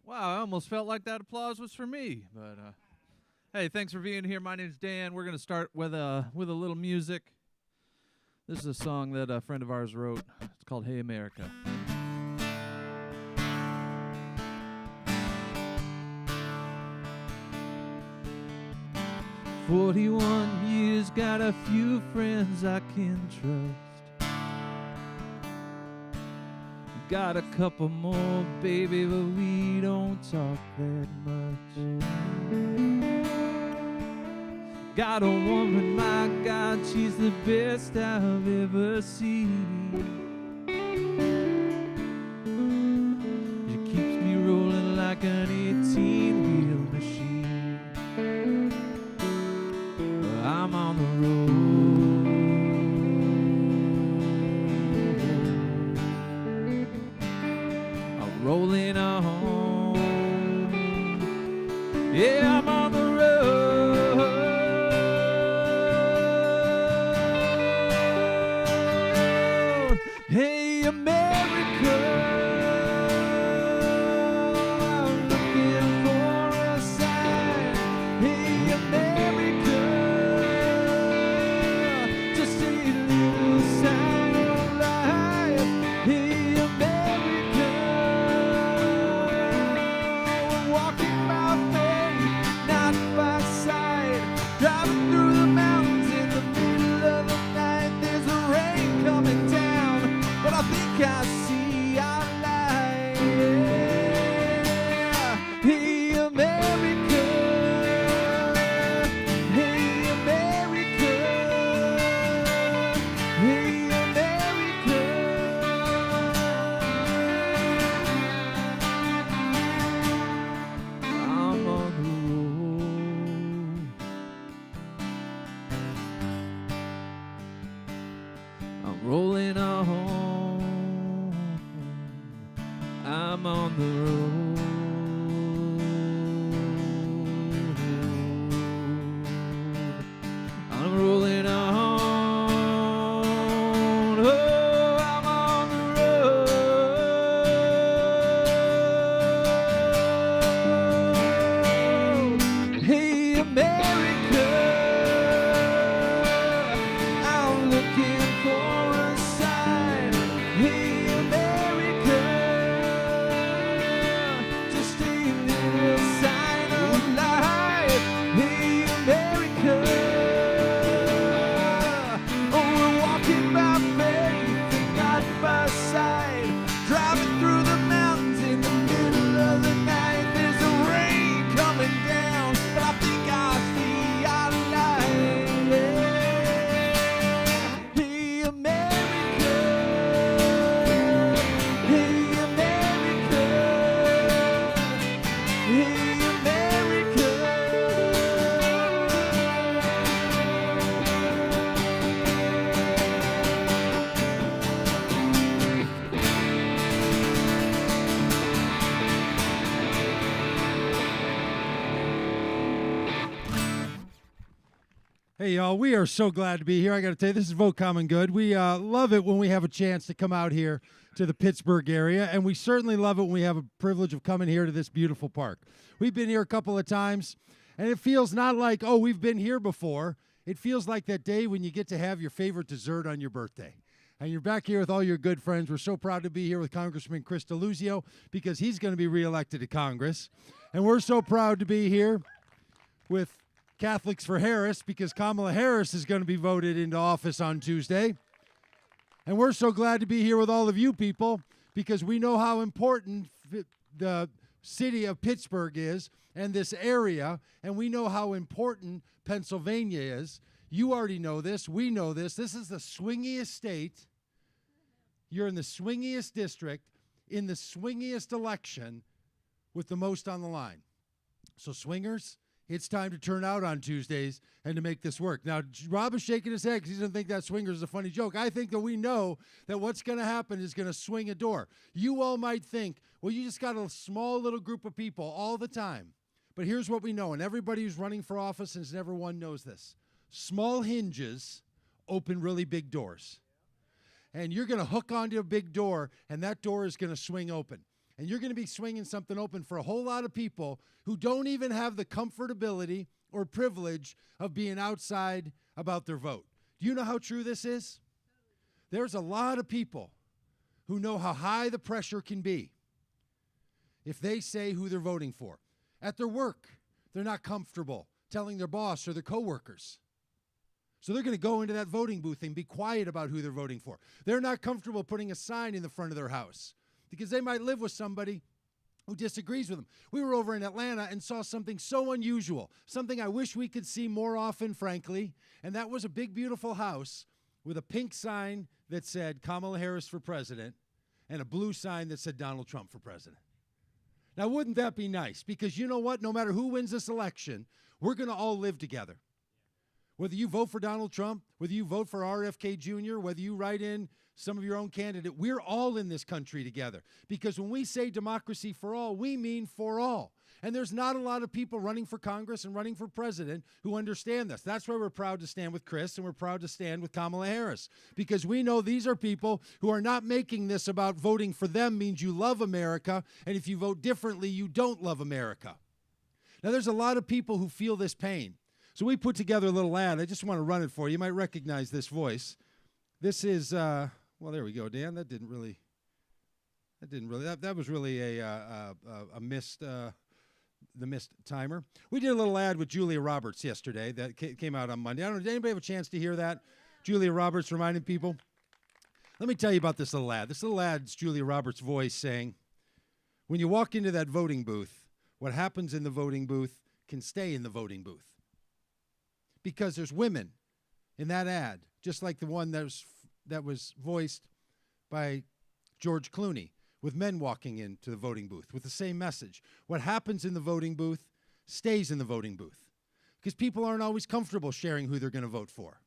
Wow, I almost felt like that applause was for me. But hey, thanks for being here. My name's Dan. We're gonna start with a little music. This is a song that a friend of ours wrote. It's called "Hey America." 41 years, got a few friends I can trust. Got a couple more, baby, but we don't talk that much. Got a woman, my God, she's the best I've ever seen. She keeps me rolling like an 18-wheel machine. I'm on the road. I'm rolling on. Yeah, I'm on the road. Hey, America, I'm looking for a sign. Hey, America, just a little sign of life. Hey, America, we're walking by faith, not by sight. Driving through the mountains in the middle of the night. There's a rain coming down, but I think I see our light. Hey, America. Hey, America. Hey, America. I'm on the road. I'm rolling on. I'm on the road. I'm rolling on. Oh, I'm on the road. Hey, America, I'm looking for a sign. Hey, America, just a little sign of life. Hey, America, oh, we're walking by faith and not by sight. Driving through the mountains in the middle of the night. There's a rain coming down, but I think I see our light. Hey, America. Hey, America. Hey, America. Hey, y'all, we are so glad to be here. I got to tell you, this is Vote Common Good. We love it when we have a chance to come out here to the Pittsburgh area, and we certainly love it when we have a privilege of coming here to this beautiful park. We've been here a couple of times, and it feels not like, oh, we've been here before. It feels like that day when you get to have your favorite dessert on your birthday. And you're back here with all your good friends. We're so proud to be here with Congressman Chris DeLuzio because he's going to be reelected to Congress. And we're so proud to be here with Catholics for Harris because Kamala Harris is going to be voted into office on Tuesday. And we're so glad to be here with all of you people because we know how important the city of Pittsburgh is and this area, and we know how important Pennsylvania is. You already know this. We know this. This is the swingiest state. You're in the swingiest district, in the swingiest election with the most on the line. So swingers, it's time to turn out on Tuesdays and to make this work. Now, Rob is shaking his head because he doesn't think that swingers is a funny joke. I think that we know that what's going to happen is going to swing a door. You all might think, well, you just got a small little group of people all the time. But here's what we know, and everybody who's running for office and has never won knows this. Small hinges open really big doors. And you're going to hook onto a big door, and that door is going to swing open. And you're going to be swinging something open for a whole lot of people who don't even have the comfortability or privilege of being outside about their vote. Do you know how true this is? There's a lot of people who know how high the pressure can be if they say who they're voting for. At their work, they're not comfortable telling their boss or their coworkers. So they're going to go into that voting booth and be quiet about who they're voting for. They're not comfortable putting a sign in the front of their house because they might live with somebody who disagrees with them. We were over in Atlanta and saw something so unusual, something I wish we could see more often, frankly, and that was a big, beautiful house with a pink sign that said Kamala Harris for president and a blue sign that said Donald Trump for president. Now, wouldn't that be nice? Because you know what? No matter who wins this election, we're going to all live together. Whether you vote for Donald Trump, whether you vote for RFK Jr., whether you write in some of your own candidate, we're all in this country together. Because when we say democracy for all, we mean for all. And there's not a lot of people running for Congress and running for president who understand this. That's why we're proud to stand with Chris and we're proud to stand with Kamala Harris. Because we know these are people who are not making this about voting for them means you love America, and if you vote differently, you don't love America. Now, there's a lot of people who feel this pain. So we put together a little ad. I just want to run it for you. You might recognize this voice. This is, well, there we go, Dan. That was really a missed, the missed timer. We did a little ad with Julia Roberts yesterday that came out on Monday. I don't know, did anybody have a chance to hear that? Julia Roberts reminding people. Let me tell you about this little ad. This little ad's Julia Roberts' voice saying, when you walk into that voting booth, what happens in the voting booth can stay in the voting booth. Because there's women in that ad, just like the one that was voiced by George Clooney, with men walking into the voting booth with the same message. What happens in the voting booth stays in the voting booth because people aren't always comfortable sharing who they're going to vote for.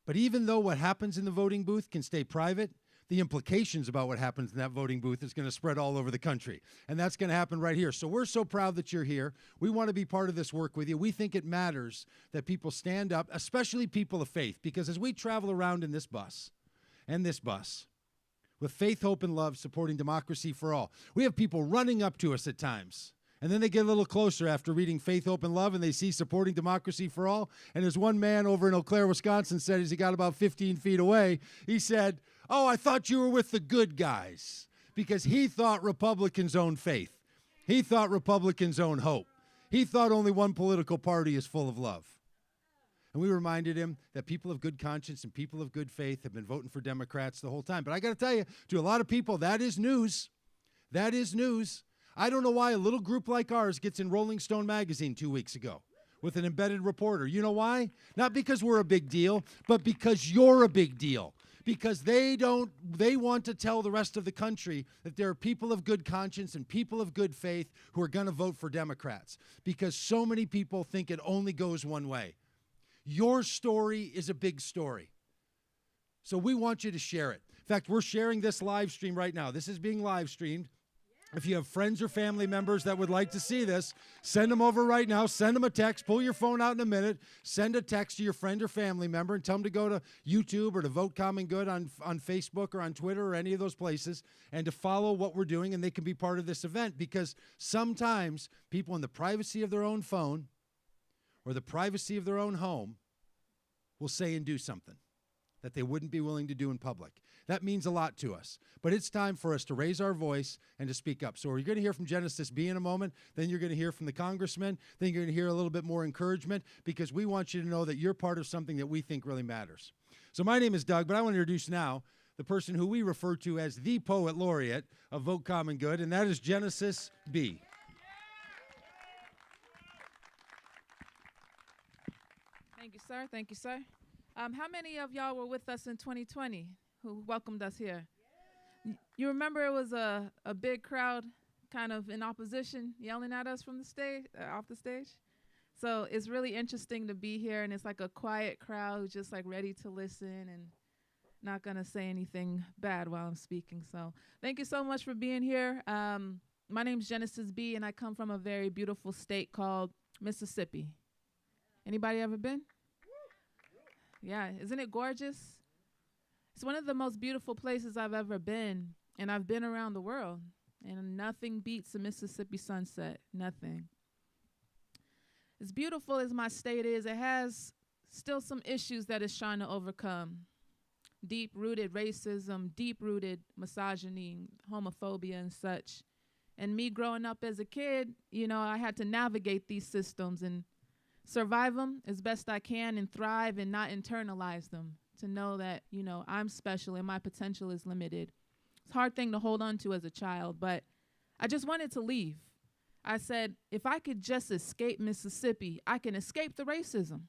But even though what happens in the voting booth can stay private, the implications about what happens in that voting booth is going to spread all over the country. And that's going to happen right here. So we're so proud that you're here. We want to be part of this work with you. We think it matters that people stand up, especially people of faith, because as we travel around in this bus, with faith, hope, and love, supporting democracy for all, we have people running up to us at times. And then they get a little closer after reading Faith, Hope, and Love, and they see supporting democracy for all. And there's one man over in Eau Claire, Wisconsin, said as he got about 15 feet away, he said, "Oh, I thought you were with the good guys," because he thought Republicans own faith. He thought Republicans own hope. He thought only one political party is full of love. And we reminded him that people of good conscience and people of good faith have been voting for Democrats the whole time. But I got to tell you, to a lot of people, that is news. That is news. I don't know why a little group like ours gets in Rolling Stone magazine 2 weeks ago with an embedded reporter. You know why? Not because we're a big deal, but because you're a big deal. Because they want to tell the rest of the country that there are people of good conscience and people of good faith who are going to vote for Democrats. Because so many people think it only goes one way. Your story is a big story. So we want you to share it. In fact, we're sharing this live stream right now. This is being live streamed. If you have friends or family members that would like to see this, send them over right now. Send them a text. Pull your phone out in a minute. Send a text to your friend or family member and tell them to go to YouTube or to Vote Common Good on Facebook or on Twitter or any of those places and to follow what we're doing, and they can be part of this event, because sometimes people in the privacy of their own phone or the privacy of their own home will say and do something that they wouldn't be willing to do in public. That means a lot to us. But it's time for us to raise our voice and to speak up. So you're going to hear from Genesis B in a moment. Then you're going to hear from the congressman. Then you're going to hear a little bit more encouragement, because we want you to know that you're part of something that we think really matters. So my name is Doug, but I want to introduce now the person who we refer to as the poet laureate of Vote Common Good, and that is Genesis B. Thank you, sir. Thank you, sir. How many of y'all were with us in 2020 who welcomed us here? You remember it was a big crowd kind of in opposition yelling at us from the stage, off the stage? So it's really interesting to be here, and it's like a quiet crowd who's just like ready to listen and not going to say anything bad while I'm speaking. So thank you so much for being here. My name's Genesis B, and I come from a very beautiful state called Mississippi. Anybody ever been? Yeah, isn't it gorgeous? It's one of the most beautiful places I've ever been, and I've been around the world. And nothing beats a Mississippi sunset. Nothing. As beautiful as my state is, it has still some issues that it's trying to overcome. Deep-rooted racism, deep-rooted misogyny, homophobia, and such. And me growing up as a kid, you know, I had to navigate these systems and survive them as best I can and thrive and not internalize them, to know that, you know, I'm special and my potential is limited. It's a hard thing to hold on to as a child, but I just wanted to leave. I said, if I could just escape Mississippi, I can escape the racism.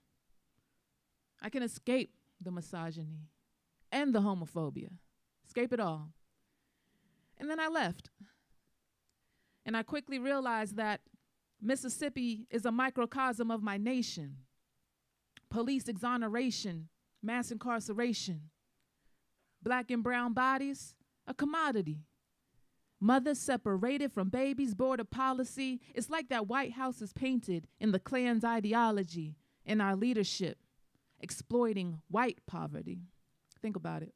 I can escape the misogyny and the homophobia. Escape it all. And then I left. And I quickly realized that Mississippi is a microcosm of my nation. Police exoneration, mass incarceration. Black and brown bodies, a commodity. Mothers separated from babies, border policy. It's like that White House is painted in the Klan's ideology, in our leadership, exploiting white poverty. Think about it.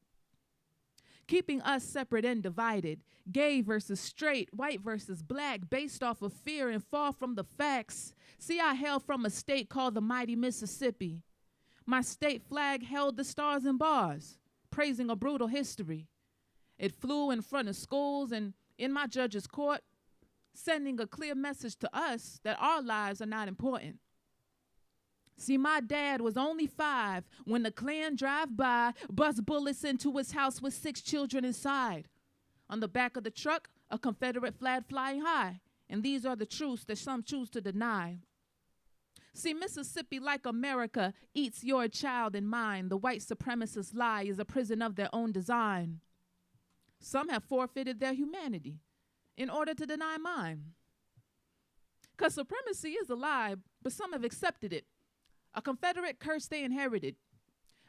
Keeping us separate and divided, gay versus straight, white versus black, based off of fear and far from the facts. See, I hail from a state called the mighty Mississippi. My state flag held the stars and bars, praising a brutal history. It flew in front of schools and in my judge's court, sending a clear message to us that our lives are not important. See, my dad was only 5 when the Klan drive by, bust bullets into his house with 6 children inside. On the back of the truck, a Confederate flag flying high. And these are the truths that some choose to deny. See, Mississippi, like America, eats your child and mine. The white supremacist lie is a prison of their own design. Some have forfeited their humanity in order to deny mine. Because supremacy is a lie, but some have accepted it. A Confederate curse they inherited.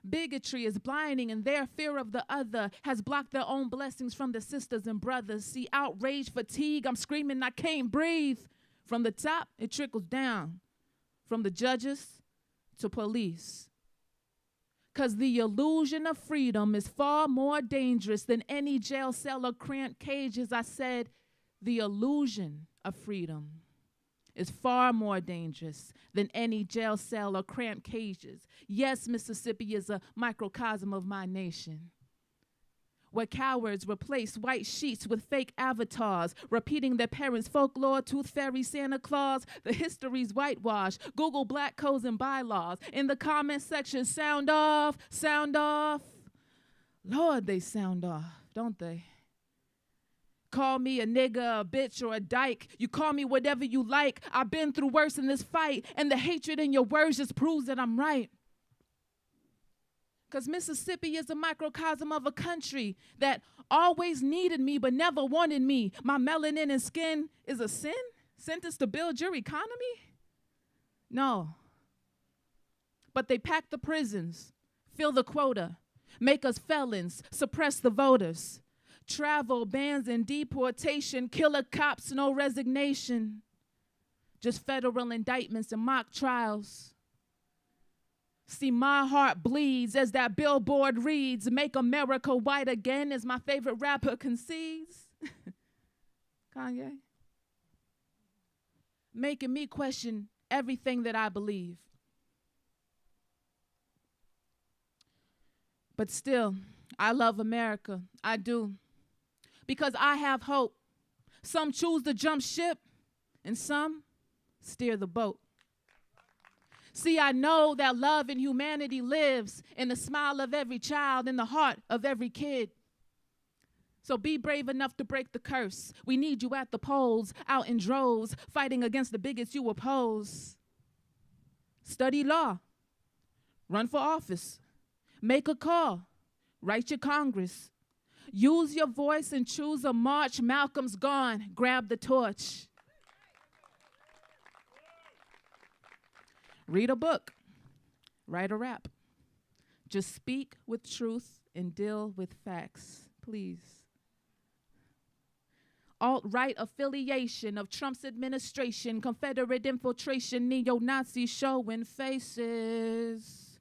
Bigotry is blinding, and their fear of the other has blocked their own blessings from their sisters and brothers. See, outrage, fatigue, I'm screaming, I can't breathe. From the top, it trickles down. From the judges to police. Because the illusion of freedom is far more dangerous than any jail cell or cramped cages. I said, the illusion of freedom is far more dangerous than any jail cell or cramped cages. Yes, Mississippi is a microcosm of my nation, where cowards replace white sheets with fake avatars, repeating their parents' folklore, tooth fairy, Santa Claus. The history's whitewashed. Google black codes and bylaws. In the comment section, sound off, sound off. Lord, they sound off, don't they? Call me a nigga, a bitch, or a dyke. You call me whatever you like. I've been through worse in this fight, and the hatred in your words just proves that I'm right. Because Mississippi is a microcosm of a country that always needed me but never wanted me. My melanin and skin is a sin? Sentence to build your economy? No. But they pack the prisons, fill the quota, make us felons, suppress the voters. Travel bans and deportation, killer cops, no resignation. Just federal indictments and mock trials. See, my heart bleeds as that billboard reads, make America white again, as my favorite rapper concedes. Kanye. Making me question everything that I believe. But still, I love America. I do. Because I have hope. Some choose to jump ship, and some steer the boat. See, I know that love and humanity lives in the smile of every child, in the heart of every kid. So be brave enough to break the curse. We need you at the polls, out in droves, fighting against the bigots you oppose. Study law. Run for office. Make a call. Write your Congress. Use your voice and choose a march. Malcolm's gone. Grab the torch. Read a book. Write a rap. Just speak with truth and deal with facts, please. Alt-right affiliation of Trump's administration, Confederate infiltration, neo-Nazi showing faces.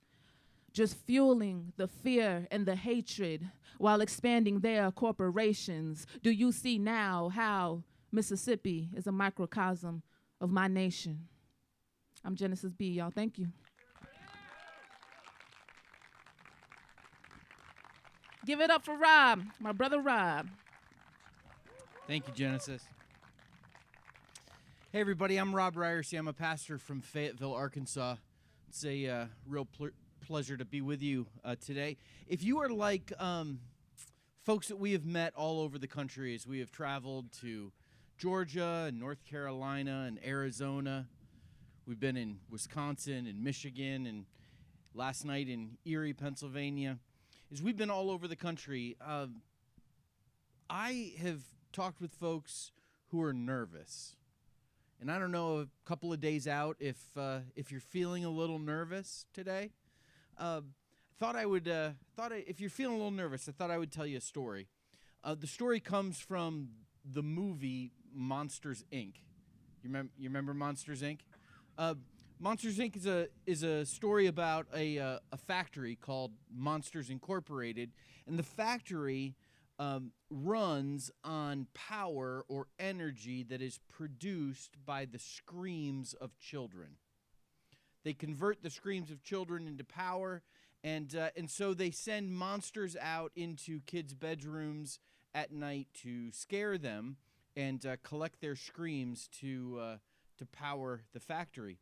just fueling the fear and the hatred while expanding their corporations. Do you see now how Mississippi is a microcosm of my nation? I'm Genesis B, y'all. Thank you. Give it up for Rob, my brother Rob. Thank you, Genesis. Hey, everybody, I'm Rob Ryerson. I'm a pastor from Fayetteville, Arkansas. It's a real pleasure to be with you today. If you are like folks that we have met all over the country as we have traveled to Georgia and North Carolina and Arizona, we've been in Wisconsin and Michigan and last night in Erie, Pennsylvania. As we've been all over the country, I have talked with folks who are nervous. And I don't know, a couple of days out, if you're feeling a little nervous today, if you're feeling a little nervous, I thought I would tell you a story. The story comes from the movie Monsters, Inc. You remember Monsters, Inc.? Monsters, Inc. is a story about a factory called Monsters Incorporated, and the factory runs on power or energy that is produced by the screams of children. They convert the screams of children into power, and so they send monsters out into kids' bedrooms at night to scare them and collect their screams to power the factory.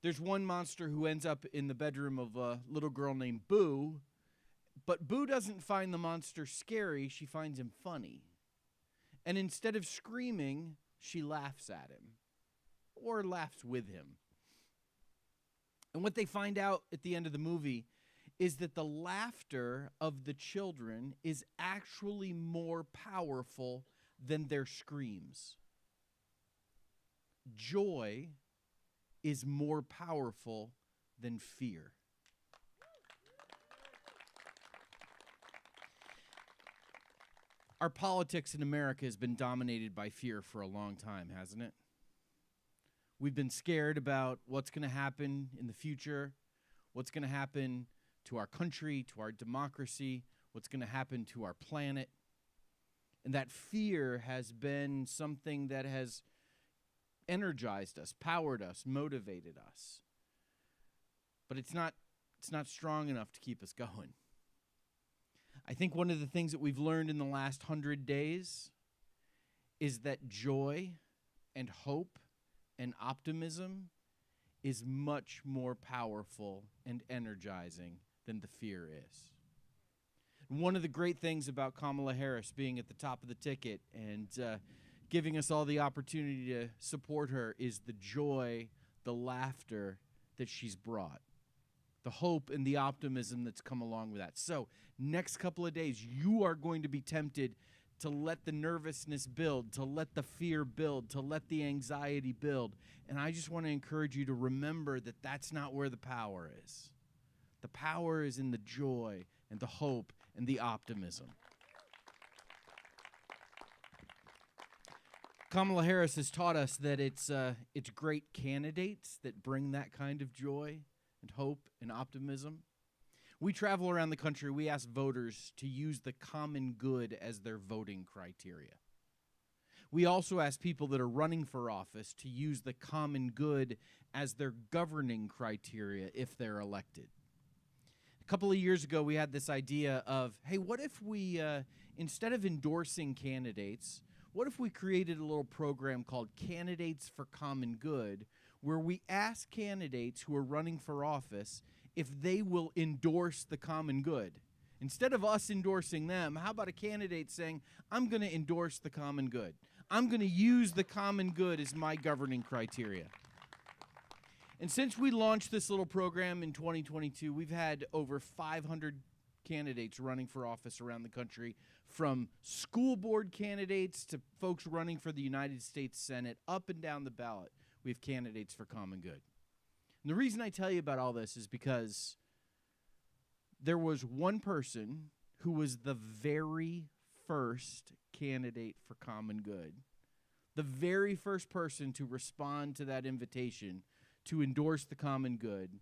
There's one monster who ends up in the bedroom of a little girl named Boo, but Boo doesn't find the monster scary, she finds him funny. And instead of screaming, she laughs at him, or laughs with him. And what they find out at the end of the movie is that the laughter of the children is actually more powerful than their screams. Joy is more powerful than fear. Our politics in America has been dominated by fear for a long time, hasn't it? We've been scared about what's going to happen in the future, what's going to happen to our country, to our democracy, what's going to happen to our planet. And that fear has been something that has energized us, powered us, motivated us. But it's not strong enough to keep us going. I think one of the things that we've learned in the last 100 days is that joy and hope and optimism is much more powerful and energizing than the fear is. And one of the great things about Kamala Harris being at the top of the ticket and giving us all the opportunity to support her is the joy, the laughter that she's brought, the hope and the optimism that's come along with that. So next couple of days, you are going to be tempted to let the nervousness build, to let the fear build, to let the anxiety build. And I just want to encourage you to remember that that's not where the power is. The power is in the joy and the hope and the optimism. Kamala Harris has taught us that it's great candidates that bring that kind of joy and hope and optimism. We travel around the country. We ask voters to use the common good as their voting criteria. We also ask people that are running for office to use the common good as their governing criteria if they're elected. A couple of years ago, we had this idea of, hey, what if we, instead of endorsing candidates, what if we created a little program called Candidates for Common Good, where we ask candidates who are running for office if they will endorse the common good. Instead of us endorsing them, how about a candidate saying, I'm going to endorse the common good. I'm going to use the common good as my governing criteria. And since we launched this little program in 2022, we've had over 500 candidates running for office around the country, from school board candidates to folks running for the United States Senate, up and down the ballot. We have candidates for common good. And the reason I tell you about all this is because there was one person who was the very first candidate for common good, the very first person to respond to that invitation to endorse the common good,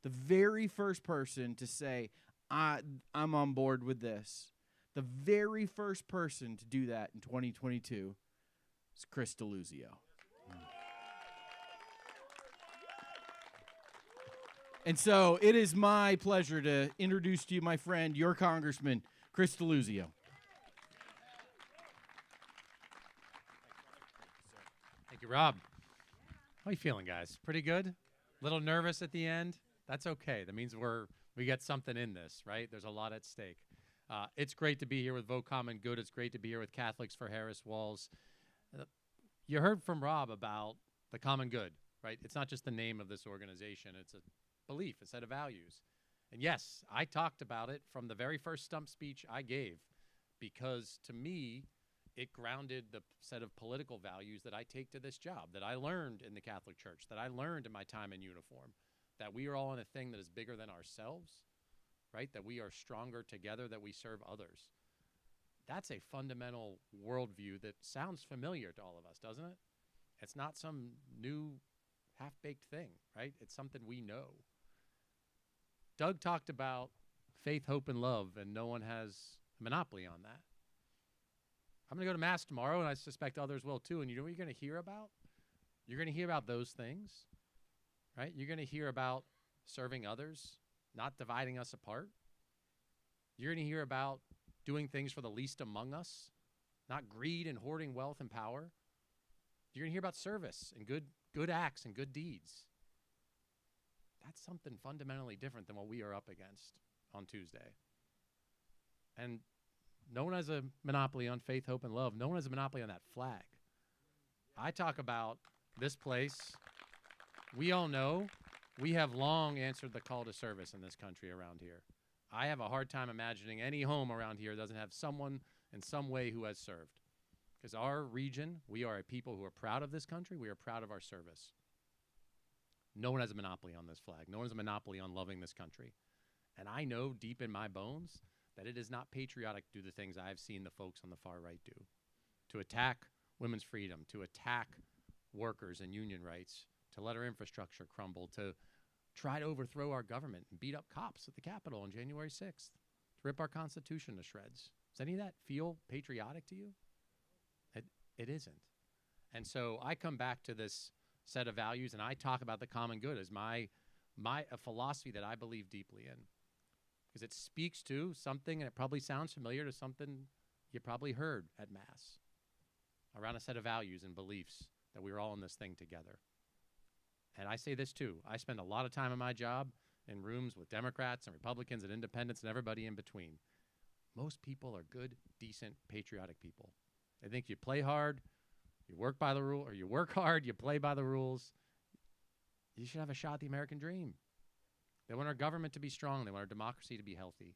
the very first person to say, I'm on board with this, the very first person to do that in 2022 is Chris DeLuzio. And so it is my pleasure to introduce to you my friend, your congressman, Chris DeLuzio. Thank you, Rob. How are you feeling, guys? Pretty good? A little nervous at the end? That's okay. That means we got something in this, right? There's a lot at stake. It's great to be here with Vote Common Good. It's great to be here with Catholics for Harris Walls. You heard from Rob about the common good, right? It's not just the name of this organization. It's a belief, a set of values. And yes, I talked about it from the very first stump speech I gave, because to me, it grounded the set of political values that I take to this job, that I learned in the Catholic Church, that I learned in my time in uniform, that we are all in a thing that is bigger than ourselves, right? That we are stronger together, that we serve others. That's a fundamental worldview that sounds familiar to all of us, doesn't it? It's not some new half-baked thing, right? It's something we know. Doug talked about faith, hope, and love, and no one has a monopoly on that. I'm going to go to Mass tomorrow, and I suspect others will too. And you know what you're going to hear about? You're going to hear about those things, right? You're going to hear about serving others, not dividing us apart. You're going to hear about doing things for the least among us, not greed and hoarding wealth and power. You're going to hear about service and good acts and good deeds. That's something fundamentally different than what we are up against on Tuesday. And no one has a monopoly on faith, hope, and love. No one has a monopoly on that flag. I talk about this place. We all know we have long answered the call to service in this country around here. I have a hard time imagining any home around here doesn't have someone in some way who has served. Because our region, we are a people who are proud of this country. We are proud of our service. No one has a monopoly on this flag. No one has a monopoly on loving this country. And I know deep in my bones that it is not patriotic to do the things I've seen the folks on the far right do. To attack women's freedom, to attack workers and union rights, to let our infrastructure crumble, to try to overthrow our government and beat up cops at the Capitol on January 6th, to rip our Constitution to shreds. Does any of that feel patriotic to you? It isn't. And so I come back to this set of values, and I talk about the common good as a philosophy that I believe deeply in, because it speaks to something, and it probably sounds familiar to something you probably heard at Mass, around a set of values and beliefs that we're all in this thing together. And I say this too. I spend a lot of time in my job in rooms with Democrats and Republicans and independents and everybody in between. Most people are good, decent, patriotic people. They think you play hard, you work by the rule, or you work hard, you play by the rules. You should have a shot at the American dream. They want our government to be strong. They want our democracy to be healthy.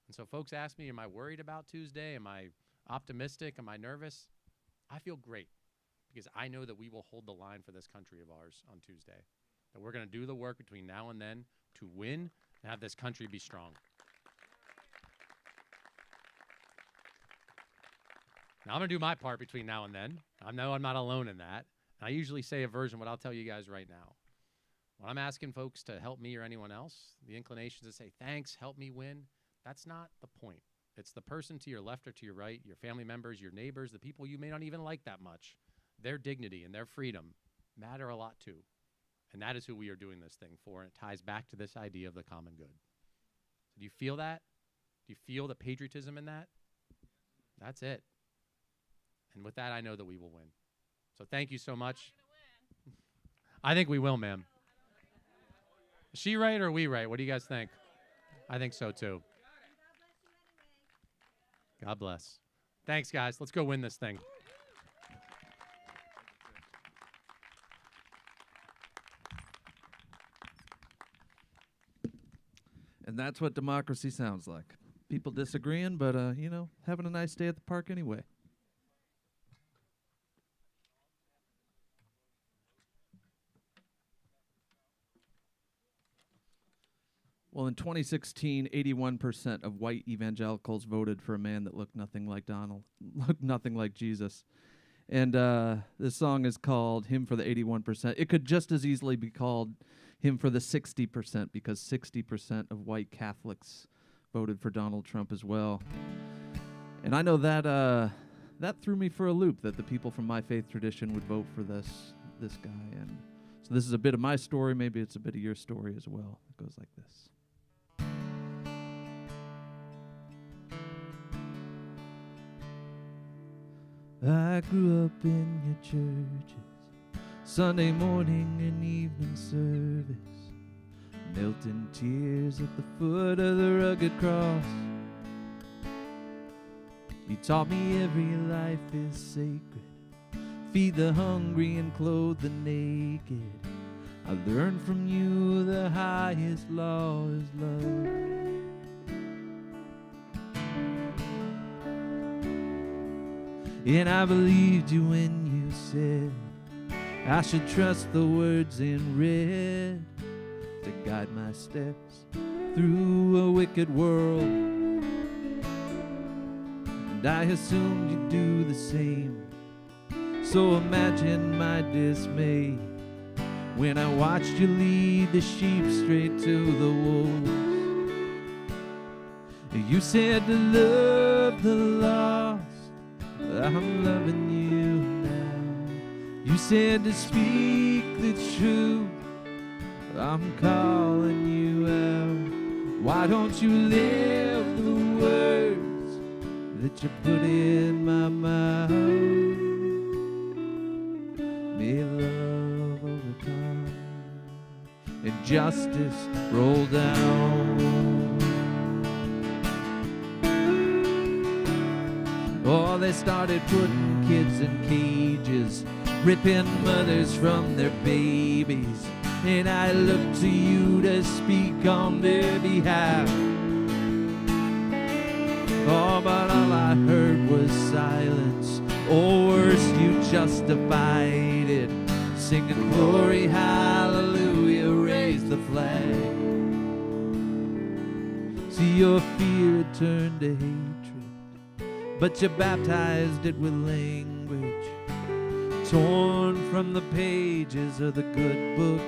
And so folks ask me, am I worried about Tuesday? Am I optimistic? Am I nervous? I feel great, because I know that we will hold the line for this country of ours on Tuesday, that we're going to do the work between now and then to win and have this country be strong. Now, I'm going to do my part between now and then. I know I'm not alone in that. I usually say a version of what I'll tell you guys right now. When I'm asking folks to help me or anyone else, the inclination is to say, thanks, help me win. That's not the point. It's the person to your left or to your right, your family members, your neighbors, the people you may not even like that much. Their dignity and their freedom matter a lot too. And that is who we are doing this thing for, and it ties back to this idea of the common good. So do you feel that? Do you feel the patriotism in that? That's it. And with that, I know that we will win. So thank you so much. I think we will, ma'am. Is she right or are we right? What do you guys think? I think so too. God bless. Thanks, guys. Let's go win this thing. And that's what democracy sounds like. People disagreeing, but, having a nice day at the park anyway. Well, in 2016, 81% of white evangelicals voted for a man that looked nothing like Jesus. And this song is called Hymn for the 81%. It could just as easily be called Hymn for the 60%, because 60% of white Catholics voted for Donald Trump as well. And I know that that threw me for a loop, that the people from my faith tradition would vote for this guy. And so this is a bit of my story. Maybe it's a bit of your story as well. It goes like this. I grew up in your churches, Sunday morning and evening service, knelt in tears at the foot of the rugged cross. You taught me every life is sacred, feed the hungry and clothe the naked. I learned from you the highest law is love. And I believed you when you said I should trust the words in red to guide my steps through a wicked world. And I assumed you'd do the same. So imagine my dismay when I watched you lead the sheep straight to the wolves. You said to love the lost, I'm loving you now. You said to speak the truth, I'm calling you out. Why don't you live the words that you put in my mouth? May love overcome and justice roll down. Oh, they started putting kids in cages, ripping mothers from their babies, and I looked to you to speak on their behalf. Oh, but all I heard was silence, or worse, you justified it, singing glory, hallelujah, raise the flag. See, your fear turned to hatred, but you baptized it with language torn from the pages of the good book.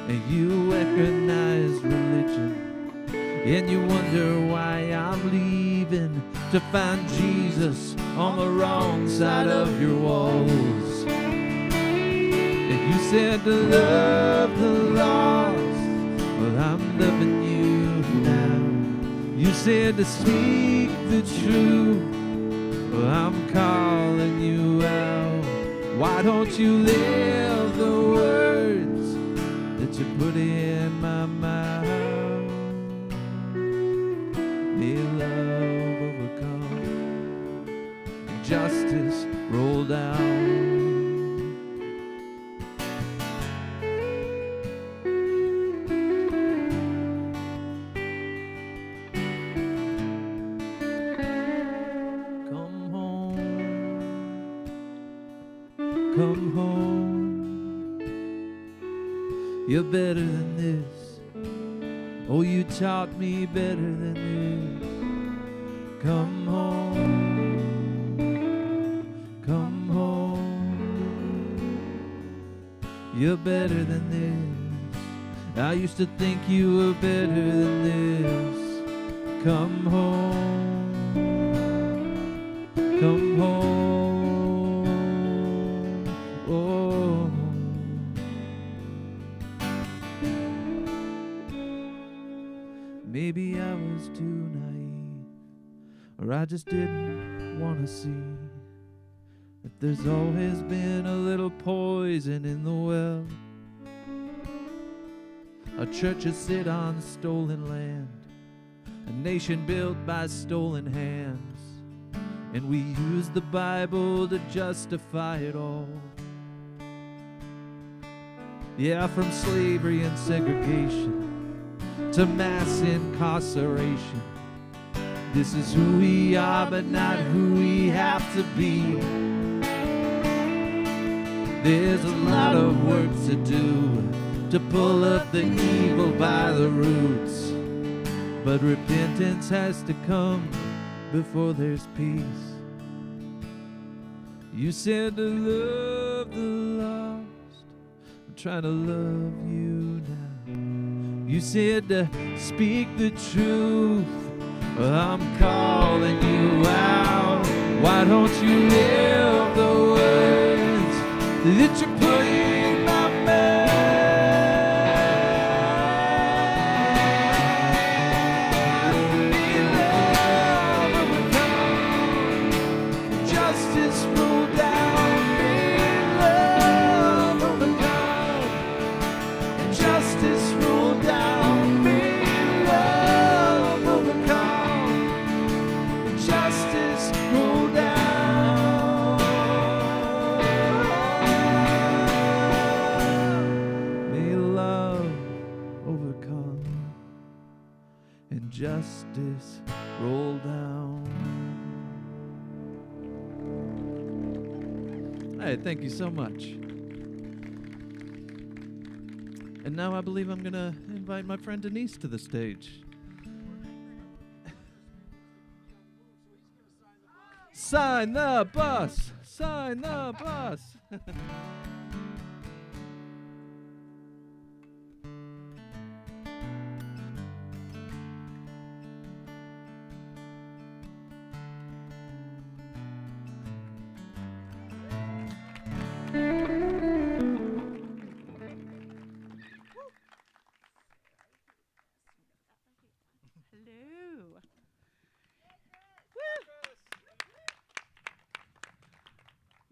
And you weaponized religion, and you wonder why I'm leaving to find Jesus on the wrong side of your walls. And you said to love the lost, well, I'm loving you now. You said to speak the truth, well, I'm calling you out. Why don't you live the words that you put in my mouth? May love overcome and justice roll down. Come home, you're better than this. Oh, you taught me better than this. Come home, come home, you're better than this. I used to think you were better than this. Come home, come home. Oh, maybe I was too naive, or I just didn't want to see that there's always been a little poison in the well. Our churches sit on stolen land, a nation built by stolen hands, and we use the Bible to justify it all. Yeah, from slavery and segregation to mass incarceration. This is who we are, but not who we have to be. There's a lot of work to do to pull up the evil by the roots, but repentance has to come before there's peace. You said to love the lost. I'm trying to love you now. You said to speak the truth. Well, I'm calling you out. Why don't you live the words that you put in my mouth? May love overcome, justice rule down. May love overcome, justice rule down. May love overcome, justice rule down. May love overcome and justice roll down. Hey, thank you so much. And now I believe I'm going to invite my friend Denise to the stage. Sign the bus! Sign the bus! Hello.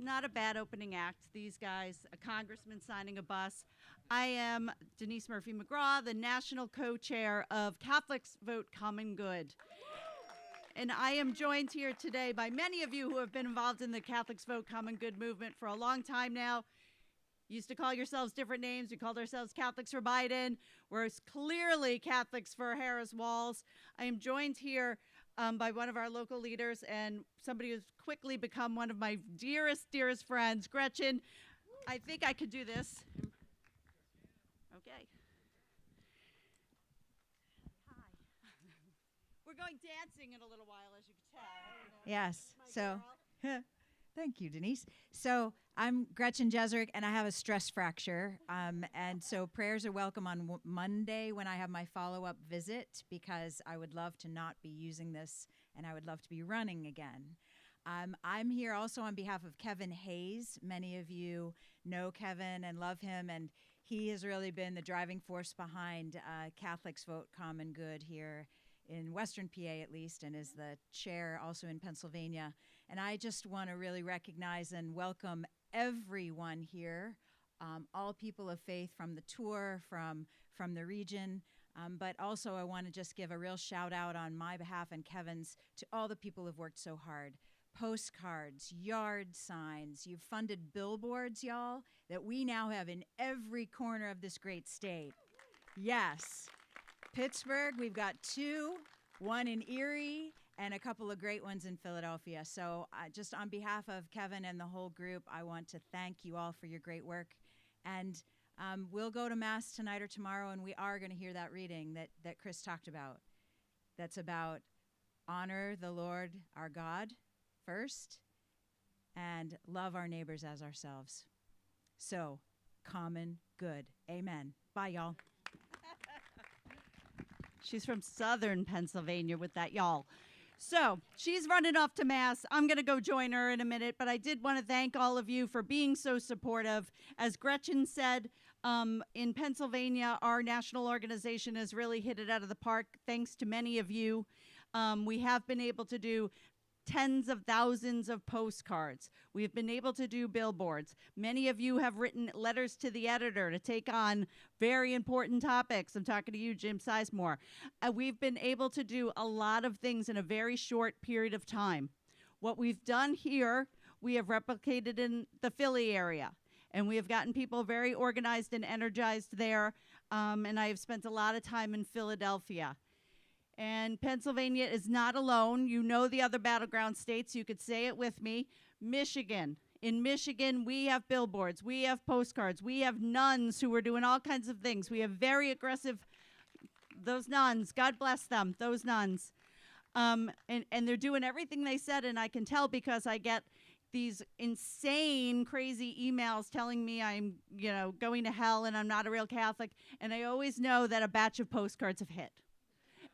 Not a bad opening act. These guys, a congressman signing a bus. I am Denise Murphy McGraw, the national co-chair of Catholics Vote Common Good. And I am joined here today by many of you who have been involved in the Catholics Vote Common Good movement for a long time now. You used to call yourselves different names. We called ourselves Catholics for Biden. We're clearly Catholics for Harris Walls. I am joined here by one of our local leaders and somebody who's quickly become one of my dearest, dearest friends, Gretchen. I think I could do this. Okay. Hi. We're going dancing in a little while, as you can tell. Yes. My So, girl. thank you, Denise. So, I'm Gretchen Jeserich, and I have a stress fracture. And so, prayers are welcome on Monday when I have my follow-up visit, because I would love to not be using this, and I would love to be running again. I'm here also on behalf of Kevin Hayes. Many of you know Kevin and love him, and he has really been the driving force behind Catholics Vote Common Good here in Western PA, at least, and is the chair also in Pennsylvania. And I just want to really recognize and welcome everyone here, all people of faith from the tour, from the region. But also I want to just give a real shout out on my behalf and Kevin's to all the people who've worked so hard. Postcards, yard signs, you've funded billboards, y'all, that we now have in every corner of this great state. Yes. Pittsburgh, we've got 2, one in Erie, and a couple of great ones in Philadelphia. So just on behalf of Kevin and the whole group, I want to thank you all for your great work. And we'll go to Mass tonight or tomorrow, and we are going to hear that reading that Chris talked about. That's about honor the Lord our God first and love our neighbors as ourselves. So, common good. Amen. Bye, y'all. She's from southern Pennsylvania with that y'all. So she's running off to Mass. I'm going to go join her in a minute, but I did want to thank all of you for being so supportive. As Gretchen said, in Pennsylvania, our national organization has really hit it out of the park, thanks to many of you. We have been able to do tens of thousands of postcards. We've been able to do billboards. Many of you have written letters to the editor to take on very important topics. I'm talking to you, Jim Sizemore. We've been able to do a lot of things in a very short period of time. What we've done here, we have replicated in the Philly area. And we have gotten people very organized and energized there. And I have spent a lot of time in Philadelphia. And Pennsylvania is not alone. You know the other battleground states. You could say it with me. Michigan. In Michigan, we have billboards. We have postcards. We have nuns who are doing all kinds of things. We have very aggressive, those nuns, God bless them, those nuns. And they're doing everything they said, and I can tell because I get these insane, crazy emails telling me I'm, going to hell and I'm not a real Catholic. And I always know that a batch of postcards have hit.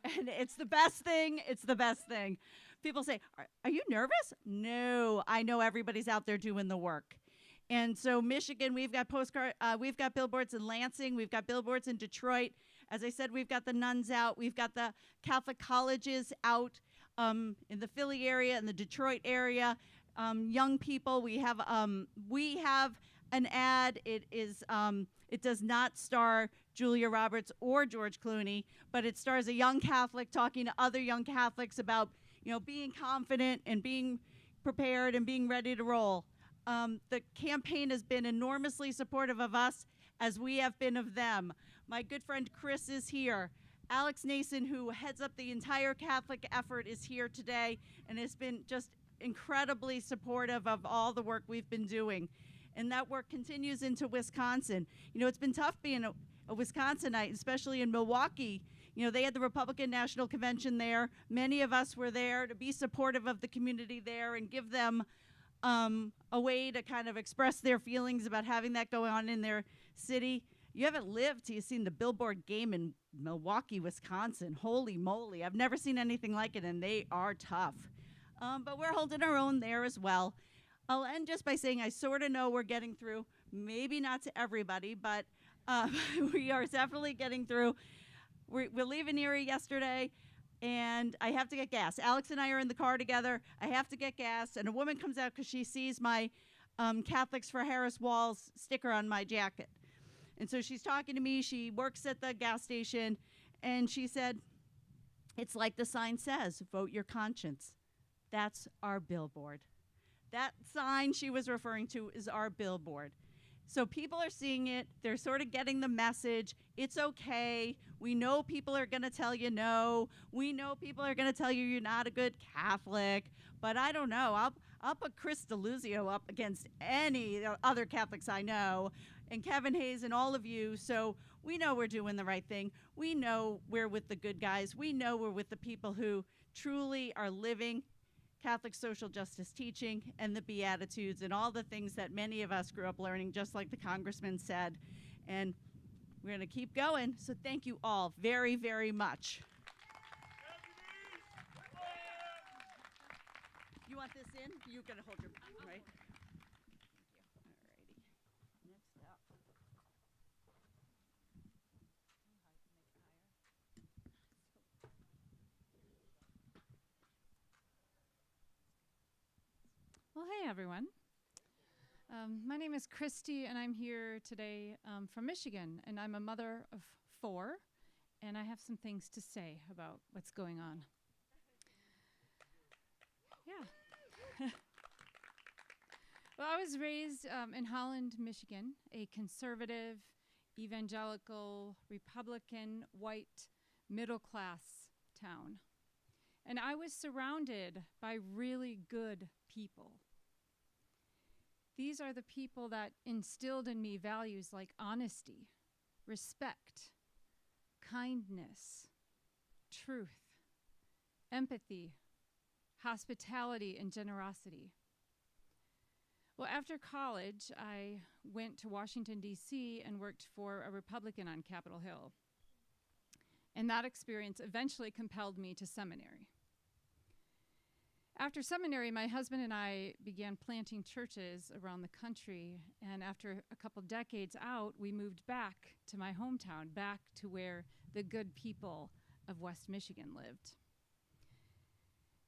And it's the best thing. It's the best thing. People say, are you nervous? No, I know everybody's out there doing the work. And so Michigan, we've got billboards in Lansing. We've got billboards in Detroit. As I said, we've got the nuns out. We've got the Catholic colleges out in the Philly area and the Detroit area. Young people, we have an ad. It does not star Julia Roberts or George Clooney, but it stars a young Catholic talking to other young Catholics about, being confident and being prepared and being ready to roll. The campaign has been enormously supportive of us as we have been of them. My good friend Chris is here. Alex Nason, who heads up the entire Catholic effort, is here today and has been just incredibly supportive of all the work we've been doing. And that work continues into Wisconsin. It's been tough being a Wisconsinite, especially in Milwaukee. They had the Republican National Convention there. Many of us were there to be supportive of the community there and give them a way to kind of express their feelings about having that go on in their city. You haven't lived till you've seen the Billboard game in Milwaukee, Wisconsin. Holy moly. I've never seen anything like it, and they are tough. But we're holding our own there as well. I'll end just by saying I sort of know we're getting through. Maybe not to everybody, but we are definitely getting through. We're leaving Erie yesterday, and I have to get gas. Alex and I are in the car together. I have to get gas, and a woman comes out because she sees my Catholics for Harris Walls sticker on my jacket. And so she's talking to me. She works at the gas station, and she said, "It's like the sign says, vote your conscience." That's our billboard. That sign she was referring to is our billboard. So people are seeing it. They're sort of getting the message. It's okay. We know people are going to tell you no. We know people are going to tell you you're not a good Catholic. But I don't know. I'll put Chris DeLuzio up against any other Catholics I know, and Kevin Hayes and all of you. So we know we're doing the right thing. We know we're with the good guys. We know we're with the people who truly are living Catholic social justice teaching and the Beatitudes and all the things that many of us grew up learning, just like the congressman said. And we're going to keep going. So thank you all very, very much. You want this in? You're going to hold your, right? All righty. Next up. Well, hey, everyone. My name is Christy, and I'm here today from Michigan, and I'm a mother of 4, and I have some things to say about what's going on. Yeah. Well, I was raised in Holland, Michigan, a conservative, evangelical, Republican, white, middle-class town. And I was surrounded by really good people. These are the people that instilled in me values like honesty, respect, kindness, truth, empathy, hospitality, and generosity. Well, after college, I went to Washington, D.C. and worked for a Republican on Capitol Hill. And that experience eventually compelled me to seminary. After seminary, my husband and I began planting churches around the country, and after a couple decades out, we moved back to my hometown, back to where the good people of West Michigan lived.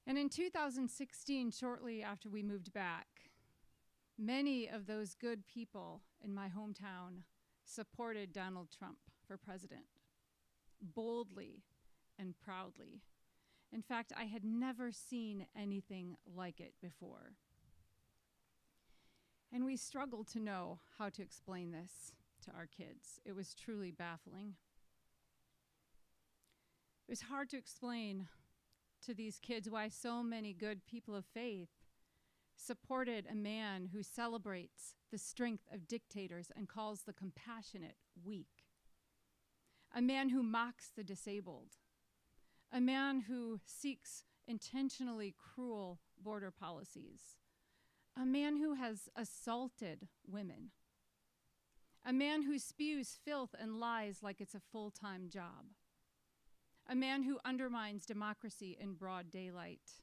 And in 2016, shortly after we moved back, many of those good people in my hometown supported Donald Trump for president, boldly and proudly. In fact, I had never seen anything like it before. And we struggled to know how to explain this to our kids. It was truly baffling. It was hard to explain to these kids why so many good people of faith supported a man who celebrates the strength of dictators and calls the compassionate weak, a man who mocks the disabled, a man who seeks intentionally cruel border policies, a man who has assaulted women, a man who spews filth and lies like it's a full-time job, a man who undermines democracy in broad daylight,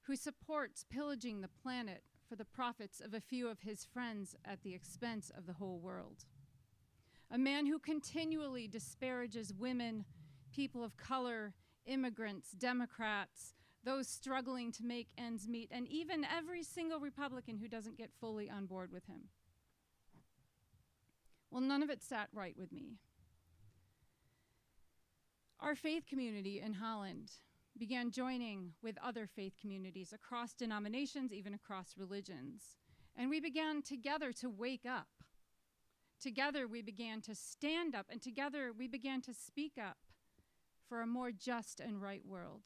who supports pillaging the planet for the profits of a few of his friends at the expense of the whole world, a man who continually disparages women, people of color, immigrants, Democrats, those struggling to make ends meet, and even every single Republican who doesn't get fully on board with him. Well, none of it sat right with me. Our faith community in Holland began joining with other faith communities across denominations, even across religions. And we began together to wake up. Together we began to stand up, and together we began to speak up for a more just and right world.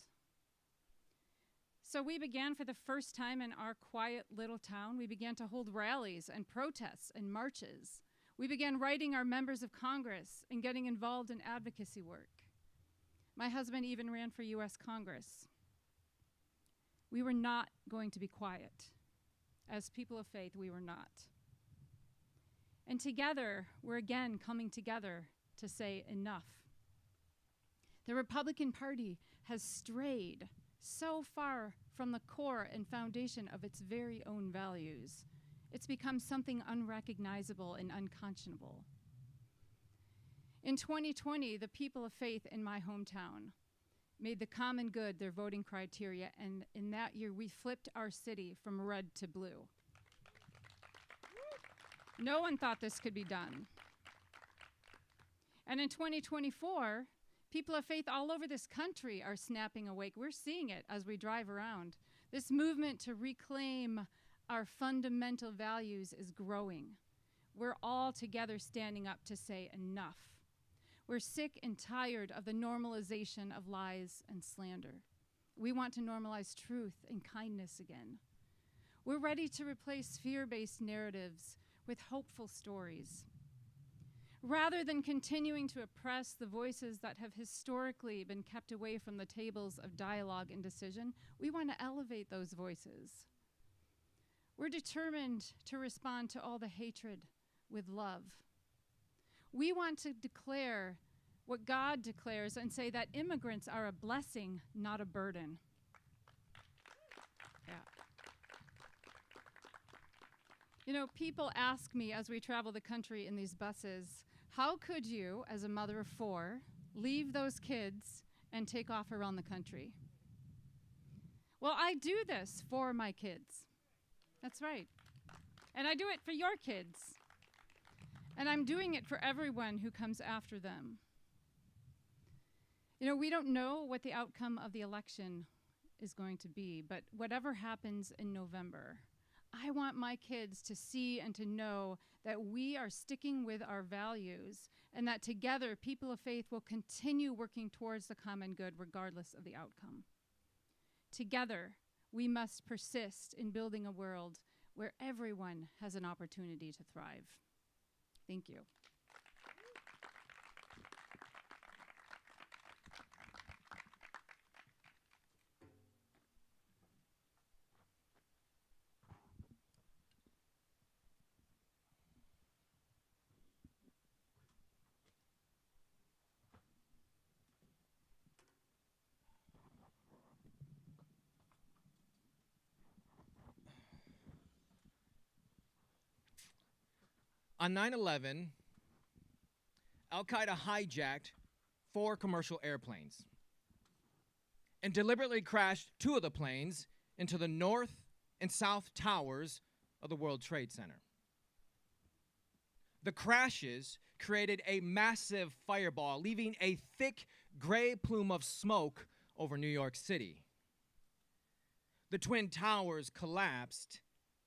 So we began, for the first time in our quiet little town, we began to hold rallies and protests and marches. We began writing our members of Congress and getting involved in advocacy work. My husband even ran for U.S. Congress. We were not going to be quiet. As people of faith, we were not. And together, we're again coming together to say enough. The Republican Party has strayed so far from the core and foundation of its very own values. It's become something unrecognizable and unconscionable. In 2020, the people of faith in my hometown made the common good their voting criteria, and in that year, we flipped our city from red to blue. No one thought this could be done. And in 2024, people of faith all over this country are snapping awake. We're seeing it as we drive around. This movement to reclaim our fundamental values is growing. We're all together standing up to say enough. We're sick and tired of the normalization of lies and slander. We want to normalize truth and kindness again. We're ready to replace fear-based narratives with hopeful stories. Rather than continuing to oppress the voices that have historically been kept away from the tables of dialogue and decision, we want to elevate those voices. We're determined to respond to all the hatred with love. We want to declare what God declares and say that immigrants are a blessing, not a burden. Yeah. You know, people ask me as we travel the country in these buses, how could you, as a mother of 4, leave those kids and take off around the country? Well, I do this for my kids. That's right. And I do it for your kids. And I'm doing it for everyone who comes after them. You know, we don't know what the outcome of the election is going to be, but whatever happens in November, I want my kids to see and to know that we are sticking with our values and that together people of faith will continue working towards the common good regardless of the outcome. Together, we must persist in building a world where everyone has an opportunity to thrive. Thank you. On 9/11, Al-Qaeda hijacked 4 commercial airplanes and deliberately crashed 2 of the planes into the north and south towers of the World Trade Center. The crashes created a massive fireball, leaving a thick gray plume of smoke over New York City. The Twin Towers collapsed,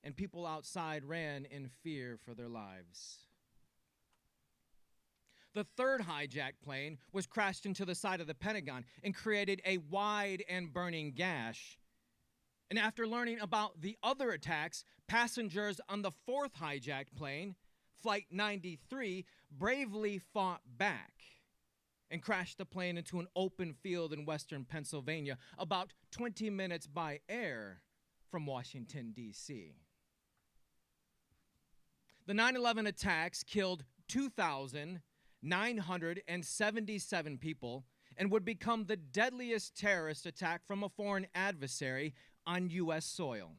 and people outside ran in fear for their lives. The third hijacked plane was crashed into the side of the Pentagon and created a wide and burning gash. And after learning about the other attacks, passengers on the fourth hijacked plane, Flight 93, bravely fought back and crashed the plane into an open field in western Pennsylvania, about 20 minutes by air from Washington, D.C. The 9/11 attacks killed 2,977 people and would become the deadliest terrorist attack from a foreign adversary on U.S. soil.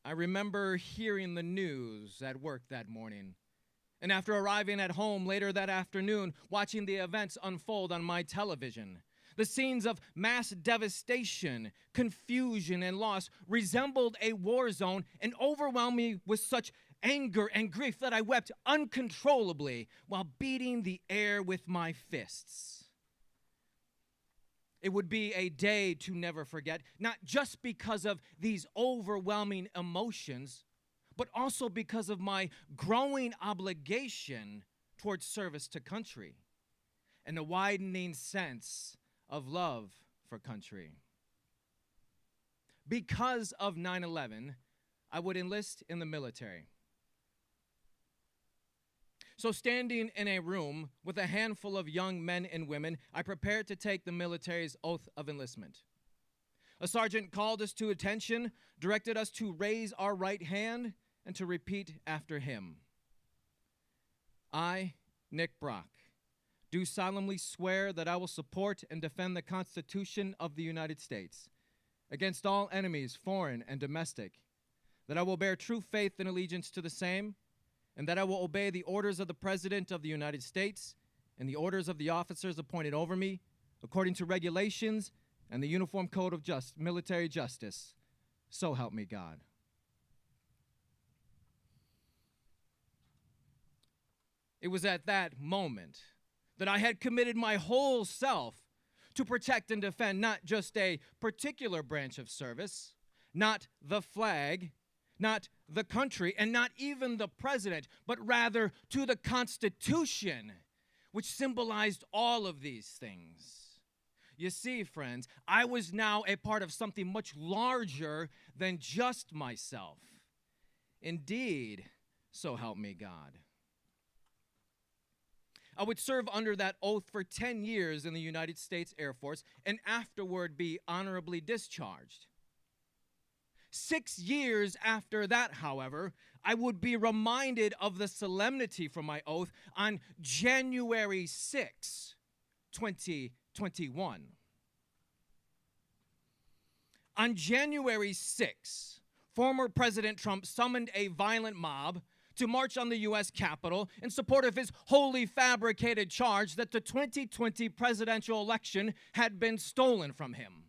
I remember hearing the news at work that morning, and after arriving at home later that afternoon, watching the events unfold on my television. The scenes of mass devastation, confusion, and loss resembled a war zone and overwhelmed me with such anger and grief that I wept uncontrollably while beating the air with my fists. It would be a day to never forget, not just because of these overwhelming emotions, but also because of my growing obligation towards service to country and a widening sense of love for country. Because of 9/11, I would enlist in the military. So standing in a room with a handful of young men and women, I prepared to take the military's oath of enlistment. A sergeant called us to attention, directed us to raise our right hand and to repeat after him. I, Nick Brock, do solemnly swear that I will support and defend the Constitution of the United States against all enemies, foreign and domestic, that I will bear true faith and allegiance to the same, and that I will obey the orders of the President of the United States and the orders of the officers appointed over me, according to regulations and the Uniform Code of Military Justice. So help me God. It was at that moment that I had committed my whole self to protect and defend not just a particular branch of service, not the flag, not the country, and not even the president, but rather to the Constitution, which symbolized all of these things. You see, friends, I was now a part of something much larger than just myself. Indeed, so help me God. I would serve under that oath for 10 years in the United States Air Force and afterward be honorably discharged. 6 years after that, however, I would be reminded of the solemnity for my oath on January 6, 2021. On January 6, former President Trump summoned a violent mob to march on the U.S. Capitol in support of his wholly fabricated charge that the 2020 presidential election had been stolen from him.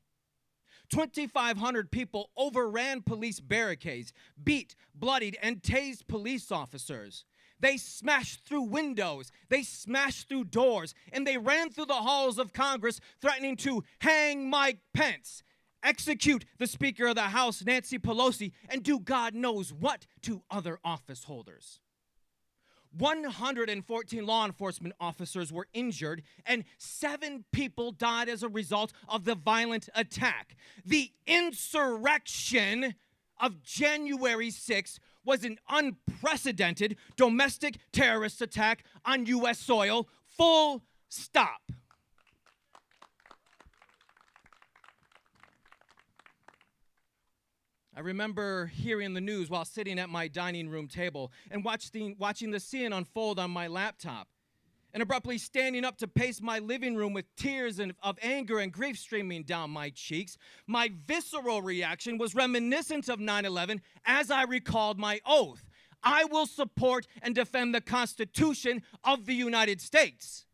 2,500 people overran police barricades, beat, bloodied, and tased police officers. They smashed through windows, they smashed through doors, and they ran through the halls of Congress threatening to hang Mike Pence, execute the Speaker of the House, Nancy Pelosi, and do God knows what to other office holders. 114 law enforcement officers were injured, and 7 people died as a result of the violent attack. The insurrection of January 6th was an unprecedented domestic terrorist attack on U.S. soil, full stop. I remember hearing the news while sitting at my dining room table and watching the scene unfold on my laptop, and abruptly standing up to pace my living room with tears of anger and grief streaming down my cheeks. My visceral reaction was reminiscent of 9/11 as I recalled my oath. I will support and defend the Constitution of the United States.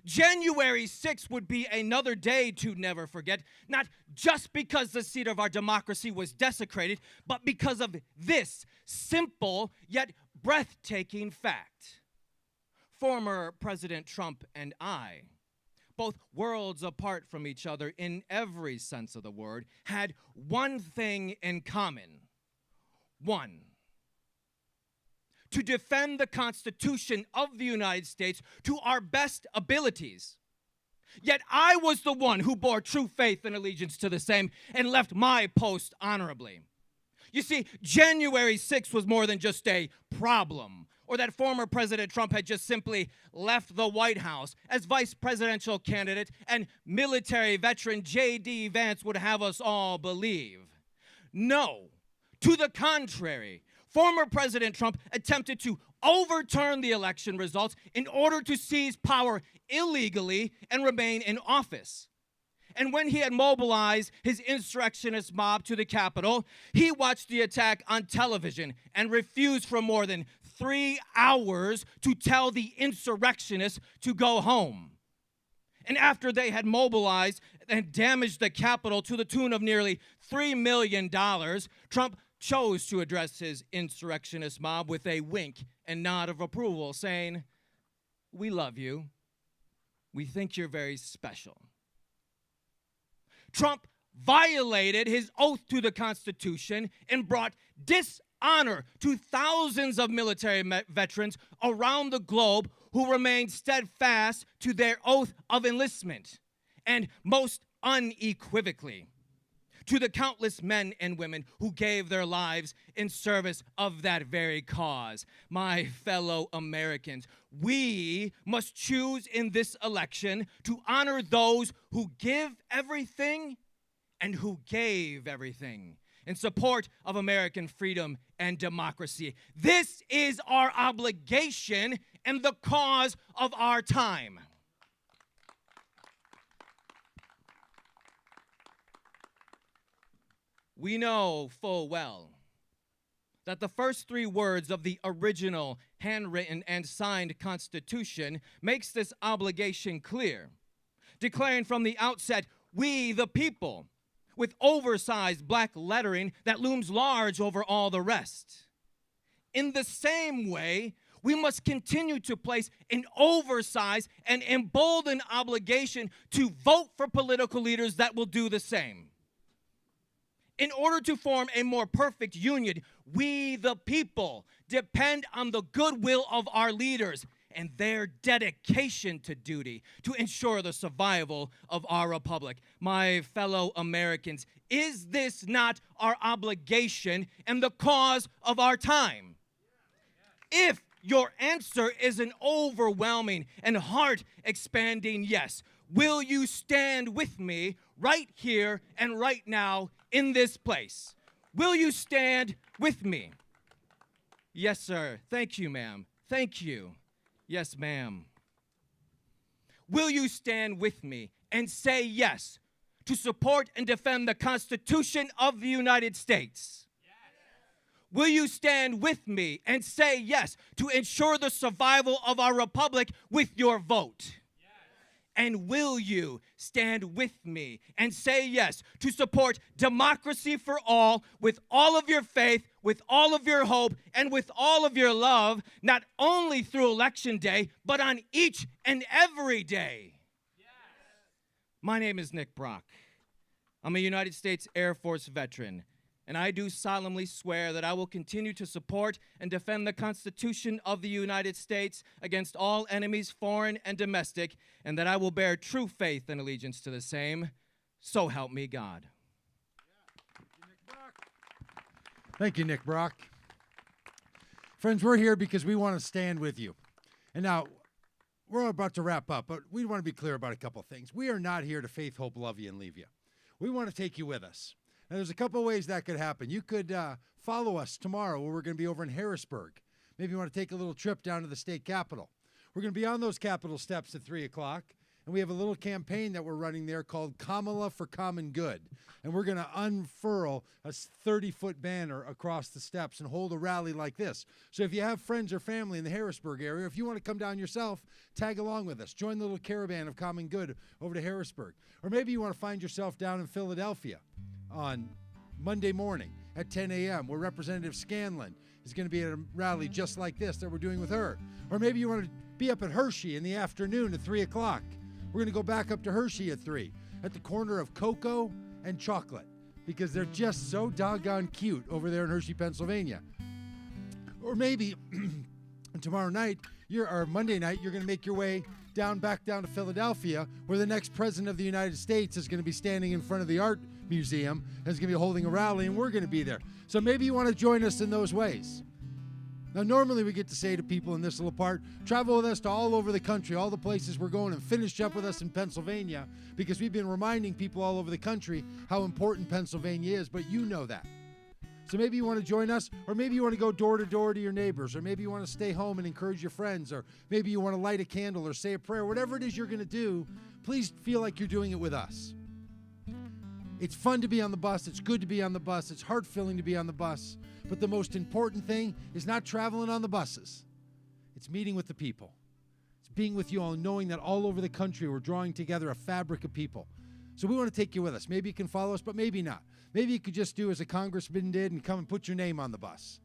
January 6th would be another day to never forget, not just because the seat of our democracy was desecrated, but because of this simple yet breathtaking fact. Former President Trump and I, both worlds apart from each other in every sense of the word, had one thing in common. One: to defend the Constitution of the United States to our best abilities. Yet I was the one who bore true faith and allegiance to the same and left my post honorably. You see, January 6th was more than just a problem, or that former President Trump had just simply left the White House, as vice presidential candidate and military veteran J.D. Vance would have us all believe. No. To the contrary, former President Trump attempted to overturn the election results in order to seize power illegally and remain in office. And when he had mobilized his insurrectionist mob to the Capitol, he watched the attack on television and refused for more than 3 hours to tell the insurrectionists to go home. And after they had mobilized and damaged the Capitol to the tune of nearly $3 million, Trump chose to address his insurrectionist mob with a wink and nod of approval, saying, "We love you. We think you're very special." Trump violated his oath to the Constitution and brought dishonor to thousands of military veterans around the globe who remained steadfast to their oath of enlistment, and most unequivocally to the countless men and women who gave their lives in service of that very cause. My fellow Americans, we must choose in this election to honor those who give everything and who gave everything in support of American freedom and democracy. This is our obligation and the cause of our time. We know full well that the first 3 words of the original handwritten and signed Constitution makes this obligation clear, declaring from the outset, "We the people," with oversized black lettering that looms large over all the rest. In the same way, we must continue to place an oversized and emboldened obligation to vote for political leaders that will do the same. In order to form a more perfect union, we, the people, depend on the goodwill of our leaders and their dedication to duty to ensure the survival of our republic. My fellow Americans, is this not our obligation and the cause of our time? If your answer is an overwhelming and heart-expanding yes, will you stand with me right here and right now in this place? Will you stand with me? Yes, sir. Thank you, ma'am. Thank you. Yes, ma'am. Will you stand with me and say yes to support and defend the Constitution of the United States? Will you stand with me and say yes to ensure the survival of our republic with your vote? And will you stand with me and say yes to support democracy for all with all of your faith, with all of your hope, and with all of your love, not only through Election Day, but on each and every day? Yes. My name is Nick Brock. I'm a United States Air Force veteran, and I do solemnly swear that I will continue to support and defend the Constitution of the United States against all enemies, foreign and domestic, and that I will bear true faith and allegiance to the same. So help me God. Thank you, Nick Brock. Friends, we're here because we want to stand with you. And now, we're about to wrap up, but we want to be clear about a couple things. We are not here to faith, hope, love you, and leave you. We want to take you with us. Now, there's a couple ways that could happen. You could follow us tomorrow where we're going to be over in Harrisburg. Maybe you want to take a little trip down to the state capitol. We're going to be on those Capitol steps at 3 o'clock, and we have a little campaign that we're running there called Kamala for Common Good. And we're going to unfurl a 30-foot banner across the steps and hold a rally like this. So if you have friends or family in the Harrisburg area, if you want to come down yourself, tag along with us. Join the little caravan of Common Good over to Harrisburg. Or maybe you want to find yourself down in Philadelphia on Monday morning at 10 a.m. where Representative Scanlon is going to be at a rally just like this that we're doing with her. Or maybe you want to be up at Hershey in the afternoon at 3 o'clock. We're going to go back up to Hershey at 3 at the corner of cocoa and chocolate because they're just so doggone cute over there in Hershey, Pennsylvania. Or maybe tomorrow night, or Monday night, you're going to make your way back down to Philadelphia where the next president of the United States is going to be standing in front of the art museum and is going to be holding a rally, and we're going to be there. So maybe you want to join us in those ways. Now, normally we get to say to people in this little part, travel with us to all over the country, all the places we're going, and finish up with us in Pennsylvania, because we've been reminding people all over the country how important Pennsylvania is, but you know that. So maybe you want to join us, or maybe you want to go door to door to your neighbors, or maybe you want to stay home and encourage your friends, or maybe you want to light a candle or say a prayer. Whatever it is you're going to do, please feel like you're doing it with us. It's fun to be on the bus. It's good to be on the bus. It's heart-filling to be on the bus. But the most important thing is not traveling on the buses. It's meeting with the people. It's being with you all and knowing that all over the country we're drawing together a fabric of people. So we want to take you with us. Maybe you can follow us, but maybe not. Maybe you could just do as a congressman did and come and put your name on the bus.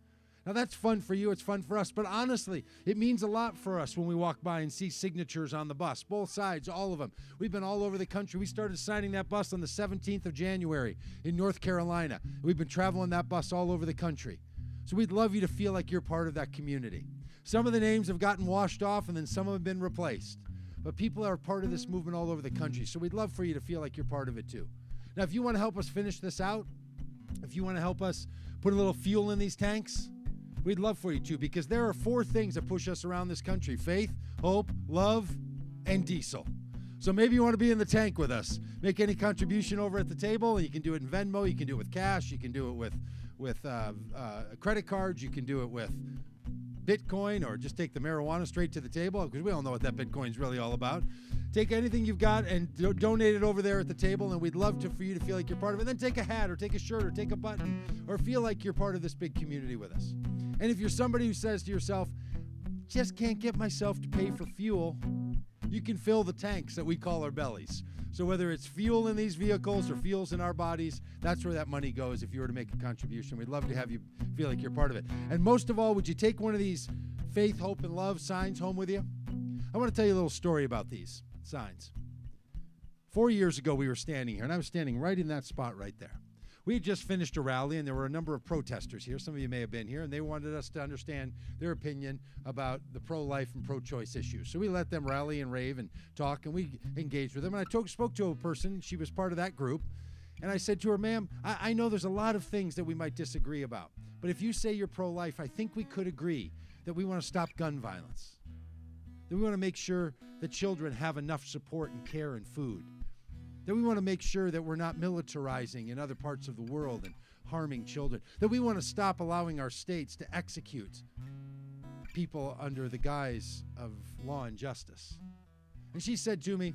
Now that's fun for you, it's fun for us, but honestly, it means a lot for us when we walk by and see signatures on the bus, both sides, all of them. We've been all over the country. We started signing that bus on the 17th of January in North Carolina. We've been traveling that bus all over the country. So we'd love you to feel like you're part of that community. Some of the names have gotten washed off and then some have been replaced. But people are part of this movement all over the country, so we'd love for you to feel like you're part of it too. Now, if you want to help us finish this out, if you want to help us put a little fuel in these tanks, we'd love for you to, because there are 4 things that push us around this country: faith, hope, love, and diesel. So maybe you want to be in the tank with us. Make any contribution over at the table, and you can do it in Venmo, you can do it with cash, you can do it with credit cards, you can do it with Bitcoin, or just take the marijuana straight to the table, because we all know what that Bitcoin's really all about. Take anything you've got and donate it over there at the table, and we'd love for you to feel like you're part of it. Then take a hat or take a shirt or take a button, or feel like you're part of this big community with us. And if you're somebody who says to yourself, just can't get myself to pay for fuel, you can fill the tanks that we call our bellies. So whether it's fuel in these vehicles or fuels in our bodies, that's where that money goes if you were to make a contribution. We'd love to have you feel like you're part of it. And most of all, would you take one of these faith, hope, and love signs home with you? I want to tell you a little story about these signs. 4 years ago, we were standing here, and I was standing right in that spot right there. We had just finished a rally, and there were a number of protesters here. Some of you may have been here, and they wanted us to understand their opinion about the pro-life and pro-choice issues. So we let them rally and rave and talk, and we engaged with them. And I spoke to a person. She was part of that group. And I said to her, ma'am, I know there's a lot of things that we might disagree about. But if you say you're pro-life, I think we could agree that we want to stop gun violence. That we want to make sure that children have enough support and care and food. That we want to make sure that we're not militarizing in other parts of the world and harming children. That we want to stop allowing our states to execute people under the guise of law and justice. And she said to me,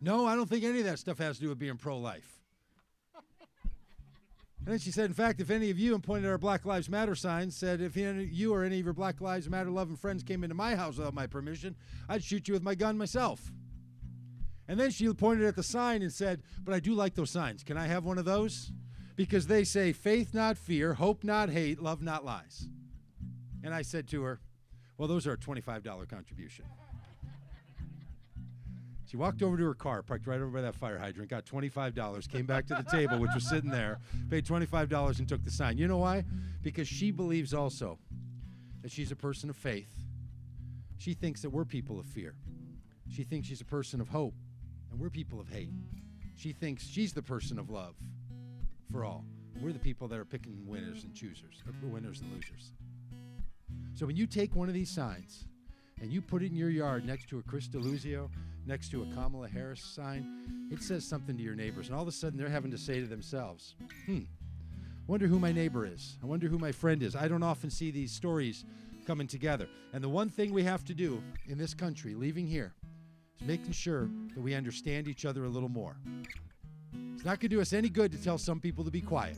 no, I don't think any of that stuff has to do with being pro-life. And then she said, in fact, if any of you, and pointed at our Black Lives Matter signs, said, if any of you or any of your Black Lives Matter loving friends came into my house without my permission, I'd shoot you with my gun myself. And then she pointed at the sign and said, but I do like those signs. Can I have one of those? Because they say, faith not fear, hope not hate, love not lies. And I said to her, well, those are a $25 contribution. She walked over to her car, parked right over by that fire hydrant, got $25, came back to the table, which was sitting there, paid $25 and took the sign. You know why? Because she believes also that she's a person of faith. She thinks that we're people of fear. She thinks she's a person of hope, and we're people of hate. She thinks she's the person of love for all. We're the people that are picking winners and choosers, or winners and losers. So when you take one of these signs and you put it in your yard next to a Chris DeLuzio, next to a Kamala Harris sign, it says something to your neighbors. And all of a sudden, they're having to say to themselves, I wonder who my neighbor is. I wonder who my friend is. I don't often see these stories coming together. And the one thing we have to do in this country, leaving here, is making sure that we understand each other a little more. It's not going to do us any good to tell some people to be quiet.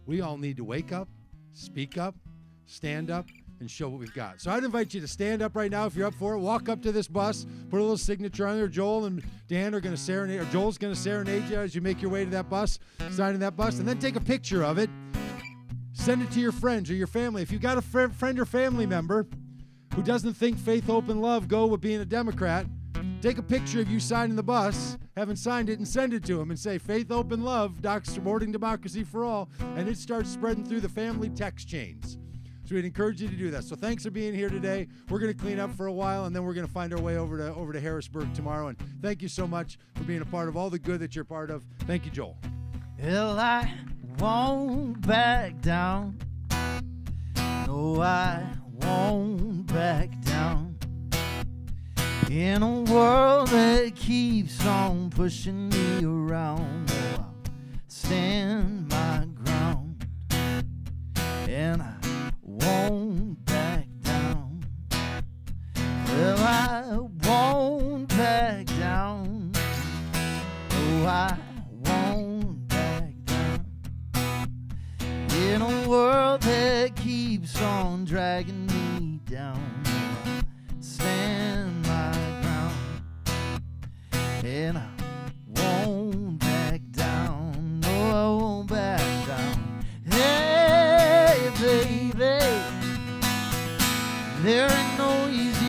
We all need to wake up, speak up, stand up, and show what we've got. So I'd invite you to stand up right now if you're up for it. Walk up to this bus, put a little signature on there. Joel and Dan are going to serenade, or Joel's going to serenade you as you make your way to that bus, signing that bus, and then take a picture of it. Send it to your friends or your family. If you've got a friend or family member who doesn't think faith, hope, and love go with being a Democrat, take a picture of you signing the bus, having signed it, and send it to them and say, faith, hope, and love, supporting democracy for all, and it starts spreading through the family text chains. So we'd encourage you to do that. So thanks for being here today. We're going to clean up for a while, and then we're going to find our way over to Harrisburg tomorrow. And thank you so much for being a part of all the good that you're part of. Thank you, Joel. Well, I won't back down. No, I won't back down. In a world that keeps on pushing me around, no, I'll stand my ground. and I won't back down. Well, I won't back down. Oh, I won't back down. In a world that keeps on dragging me down, I'll stand my ground, and I